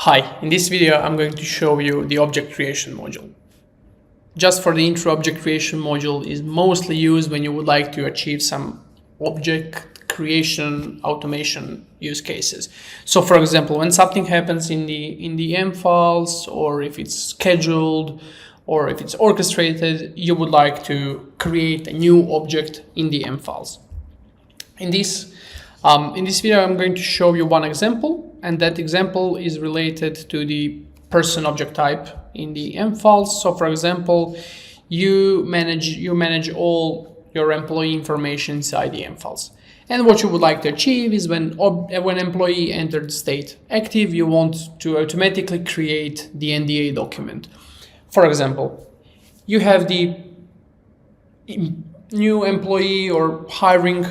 Hi, in this video I'm going to show you the object creation module. Just for the intro, object creation module is mostly used when you would like to achieve some object creation automation use cases. So for example, when something happens in the M files, or if it's scheduled, or if it's orchestrated, you would like to create a new object in the M files. In this video, I'm going to show you one example, and that example is related to the person object type in the M files. So for example, you manage all your employee information inside the M files. And what you would like to achieve is when employee entered state active, you want to automatically create the NDA document. For example, you have the new employee or hiring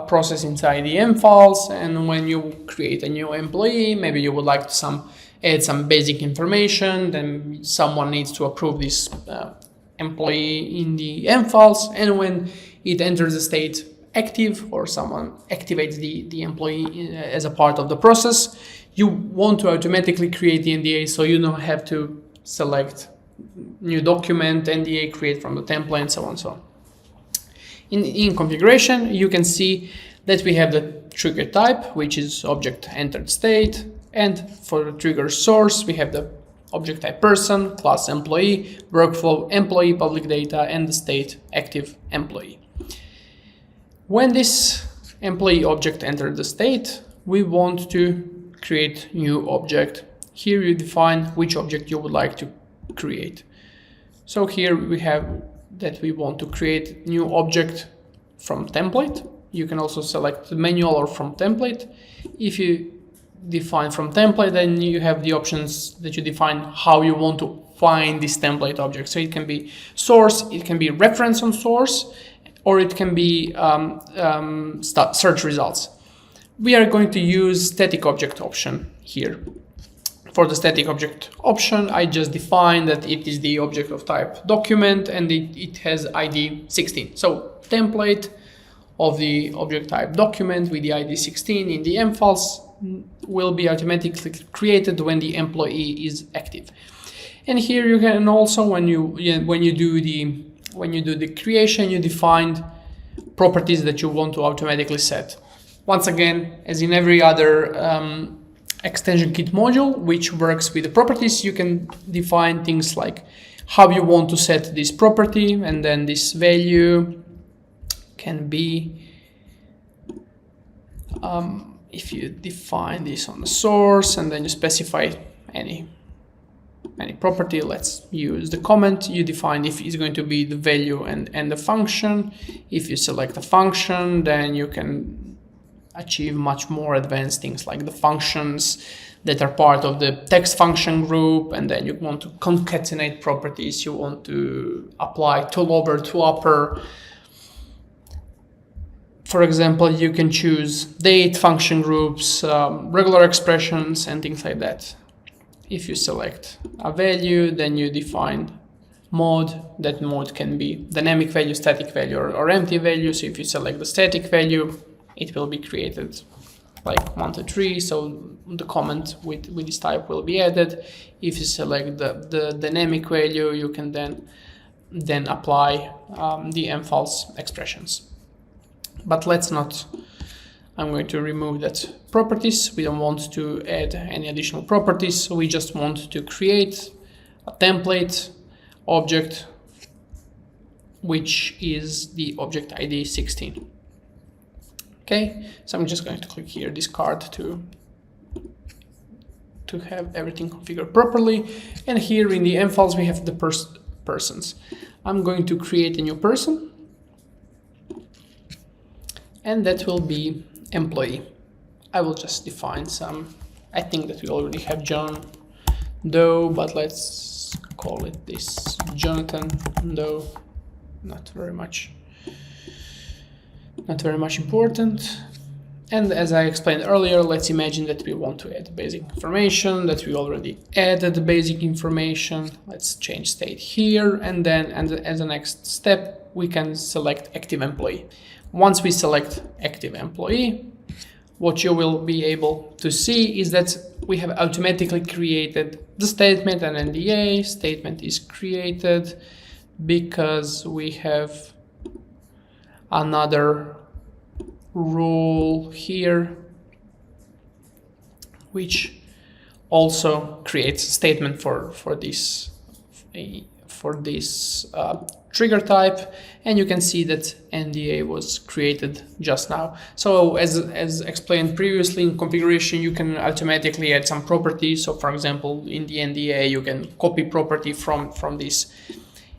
process inside the M files, and when you create a new employee, maybe you would like to add some basic information, then someone needs to approve this employee in the M files, and when it enters the state active or someone activates the employee as a part of the process, you want to automatically create the NDA, so you don't have to select new document, NDA, create from the template, and so on and so on. In configuration, you can see that we have the trigger type, which is object entered state, and for the trigger source, we have the object type person, class employee, workflow employee, public data, and the state active employee. When this employee object entered the state, we want to create new object. Here you define which object you would like to create. So here we have that we want to create new object from template. You can also select the manual or from template. If you define from template, then you have the options that you define how you want to find this template object. So it can be source, it can be reference on source, or it can be search results. We are going to use static object option here. For the static object option, I just define that it is the object of type document, and it has ID 16. So template of the object type document with the ID 16 in the M files will be automatically created when the employee is active. And here you can also, when you do the creation, you define properties that you want to automatically set. Once again, as in every other extension kit module which works with the properties, you can define things like how you want to set this property, and then this value can be if you define this on the source, and then you specify any property. Let's use the comment. You define if it's going to be the value and the function. If you select a function, then you can achieve much more advanced things like the functions that are part of the text function group, and then you want to concatenate properties. You want to apply toolover, toolupper. For example, you can choose date, function groups, regular expressions, and things like that. If you select a value, then you define mode. That mode can be dynamic value, static value, or empty value. So if you select the static value, it will be created like 1 to 3, so the comment with this type will be added. If you select the dynamic value, you can then apply the M files expressions. But let's not, I'm going to remove that properties. We don't want to add any additional properties, so we just want to create a template object, which is the object ID 16. Okay, so I'm just going to click here, discard to have everything configured properly. And here in the M files, we have the persons. I'm going to create a new person, and that will be employee. I will just define some, I think that we already have John Doe, but let's call it this Jonathan Doe. Not very much important. And as I explained earlier, let's imagine that we want to add basic information, that we already added the basic information. Let's change state here, and then as a next step, we can select active employee. Once we select active employee, what you will be able to see is that we have automatically created the statement, and NDA statement is created because we have another rule here which also creates a statement for this trigger type, and you can see that NDA was created just now. So as explained previously, in configuration you can automatically add some properties. So for example, in the NDA you can copy property from this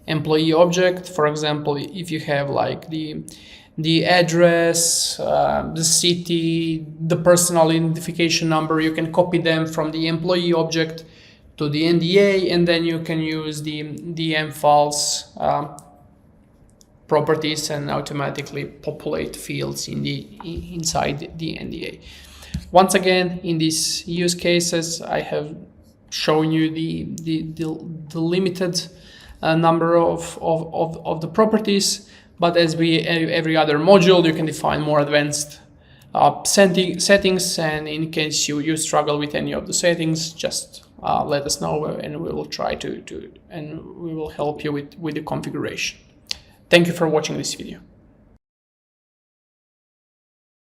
employee object. For example, if you have like the address, the city, the personal identification number, you can copy them from the employee object to the NDA, and then you can use the mFiles properties and automatically populate fields inside the NDA. Once again, in these use cases, I have shown you the limited number of the properties, but as every other module, you can define more advanced settings, and in case you struggle with any of the settings, just let us know, and we will try and we will help you with the configuration. Thank you for watching this video.